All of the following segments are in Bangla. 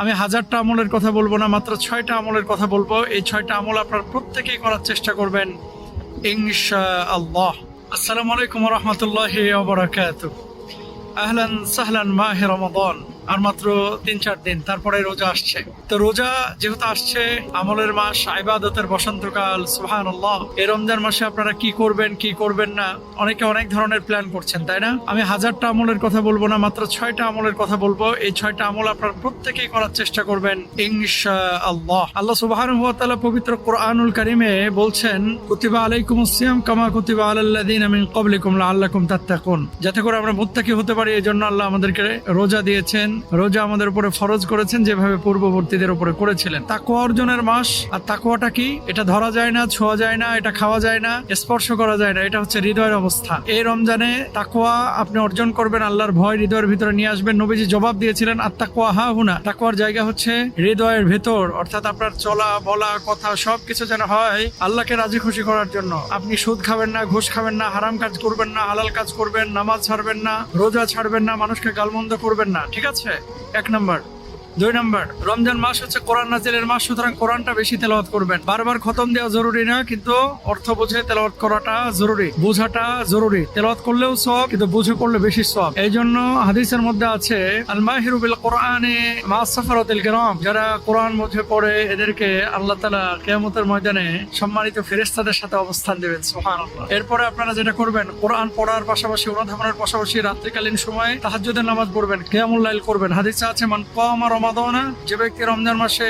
আমি 1000টা আমলের কথা বলবো না, মাত্র 6টা আমলের কথা বলবো। এই 6টা আমল আপনারা প্রত্যেকেই করার চেষ্টা করবেন ইনশাআল্লাহ। আসসালামু আলাইকুম ওয়া রাহমাতুল্লাহি ওয়া বারাকাতুহু। আহলান সাহলান মাহে রমাদান। আর মাত্র 3-4 দিন তারপরে রোজা আসছে। তো রোজা যেহেতু আসছে, আমলের মাস, ইবাদতের বসন্তকাল, সুবহানাল্লাহ। এই রমজান মাসে আপনারা কি করবেন কি করবেন না, অনেকে অনেক ধরনের প্ল্যান করছেন, তাই না? আমি 1000টা আমলের কথা বলবো না, মাত্র 6টা আমলের কথা বলবো। এই 6টা আমল আপনারা প্রত্যেকেই করার চেষ্টা করবেন ইনশাআল্লাহ। আল্লাহ সুবহানাহু ওয়া তাআলা পবিত্র কোরআনুল কারীমে বলছেন, কুতিবা আলাইকুমুস সিয়াম কামা কুতিবা আলাল লাযিনা মিন ক্বাবলিকুম লাআল্লাকুম তাত্তাকুন। যাতে করে আমরা মুত্তাকি হতে পারি, এজন্য আল্লাহ আমাদেরকে রোজা দিয়েছেন। রোজা আমাদের উপরে ফরজ করেছেন যেভাবে পূর্ববর্তীদের উপরে করেছিলেন। তাকওয়া অর্জনের মাস। আর তাকওয়াটা কি? এটা ধরা যায় না, ছোঁয়া যায় না, এটা খাওয়া যায় না, স্পর্শ করা যায় না, এটা হচ্ছে হৃদয়ের অবস্থা। এই রমজানে তাকওয়া আপনি অর্জন করবেন, আল্লাহর ভয় হৃদয়ের ভিতরে নিয়ে আসবেন। নবীজি জবাব দিয়েছিলেন, আত-তাকওয়া হা হুনা। তাকওয়ার জায়গা হচ্ছে হৃদয়ের ভেতর, অর্থাৎ আপনার চলা বলা কথা সবকিছু যেন হয় আল্লাহকে রাজি খুশি করার জন্য। আপনি সুদ খাবেন না, ঘুষ খাবেন না, হারাম কাজ করবেন না, হালাল কাজ করবেন, নামাজ ছাড়বেন না, রোজা ছাড়বেন না, মানুষকে গালমন্দ করবেন না, ঠিক আছে? 1 নম্বর। 2 নম্বর, রমজান মাস হচ্ছে কোরআন নাজিলের মাস, সুতরাং কোরআনটা বেশি তেলাওয়াত করবেন। বারবার খতম দেওয়া জরুরি না, কিন্তু অর্থ বুঝে তেলাওয়াত করাটা জরুরি, বোঝাটা জরুরি। তেলাওয়াত করলেও সওয়াব, কিন্তু বুঝে করলে বেশি সওয়াব। এই জন্য হাদিসের মধ্যে আছে, আল মাহিরু বিল কোরআনে মা সাফারাতিল কিরাম। যারা কোরআন বুঝে পড়ে, এদেরকে আল্লাহ তাআলা কিয়ামতের ময়দানে সম্মানিত ফেরেশতাদের সাথে অবস্থান দেবেন। সুবহানাল্লাহ। এরপরে আপনারা যেটা করবেন, কোরআন পড়ার পাশাপাশি, অনুধাবনের পাশাপাশি রাত্রিকালীন সময়ে তাহাজ্জুদের নামাজ পড়বেন, কিয়ামুল লাইল করবেন। হাদিসে আছে, মান কামা রমাদানা, যে ব্যক্তি রমজান মাসে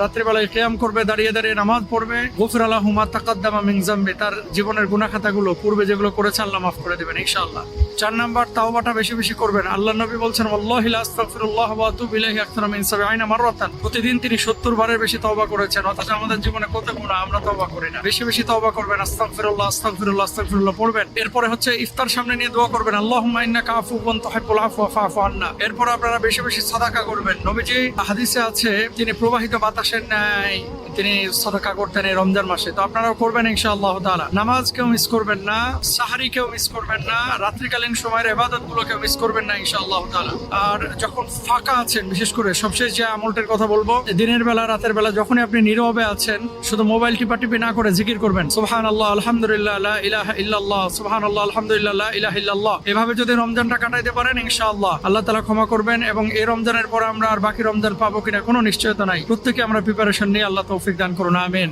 রাত্রিবেলায় কিয়াম করবে, দাঁড়িয়ে দাঁড়িয়ে নামাজ পড়বে, গুফিরা লাহু মা তাকাদ্দামা মিন যামবি, তার জীবনের গুনাহ খাতাগুলো পূর্বে যেগুলো করেছে আল্লাহ মাফ করে দেবেন ইনশাআল্লাহ। 4 নাম্বার, তাওবাটা বেশি বেশি করবেন। আল্লাহ নবী বলছেন, ওয়াল্লাহি লা আস্তাগফিরুল্লাহ ওয়া আতুবু ইলাইহি আকতারা মিন 70 মাররাতান। প্রতিদিন তিনি 70 বারের বেশি তওবা করেছেন। অথচ আমাদের জীবনে কত গুনাহ, আমরা তওবা করি না। বেশি বেশি তওবা করবেন, আস্তাগফিরুল্লাহ আস্তাগফিরুল্লাহ আস্তাগফিরুল্লাহ পড়বেন। এরপরে হচ্ছে ইফতার সামনে নিয়ে দোয়া করবেন, আল্লাহুম্মা ইন্নাকা আফুউন তুহিব্বুল আফওয়া ফাআফু আন্না। এরপর আপনারা বেশি বেশি সাদাকা করবেন। নবীজি হাদিসে আছে, তিনি প্রবাহিত বাতাসের ন্যায় তিনি সাদাকা করতেন এই রমজান মাসে। তো আপনারাও করবেন ইনশাআল্লাহ তাআলা। নামাজ কেউ মিস করবেন না, সাহারি কেউ মিস করবেন না, রাত্রিকালীন সময়ের ইবাদত গুলো কেউ মিস করবেন না ইনশাআল্লাহ তাআলা। আর যখন ফাঁকা আছেন, বিশেষ করে সবশেষ যে আমলটার কথা বলবো, দিনের বেলা রাতের বেলা যখনই আপনি নীরবে আছেন, শুধু মোবাইল টিপাটিপি না করে জিকির করবেন, সুবহানাল্লাহ আলহামদুলিল্লাহ লা ইলাহা ইল্লাল্লাহ, সুবহানাল্লাহ আলহামদুলিল্লাহ লা ইলাহা ইল্লাল্লাহ। এভাবে যদি রমজানটা কাটাইতে পারেন, ইনশাআল্লাহ আল্লাহ তাআলা ক্ষমা করবেন। এবং এই রমজানের পর আমরা আর বাকি রমজান পাবো কিনা কোনো নিশ্চয়তা নাই। প্রত্যেকে আমরা প্রিপারেশন নিয়ে, আল্লাহ তৌফিক দান করুন, আমিন।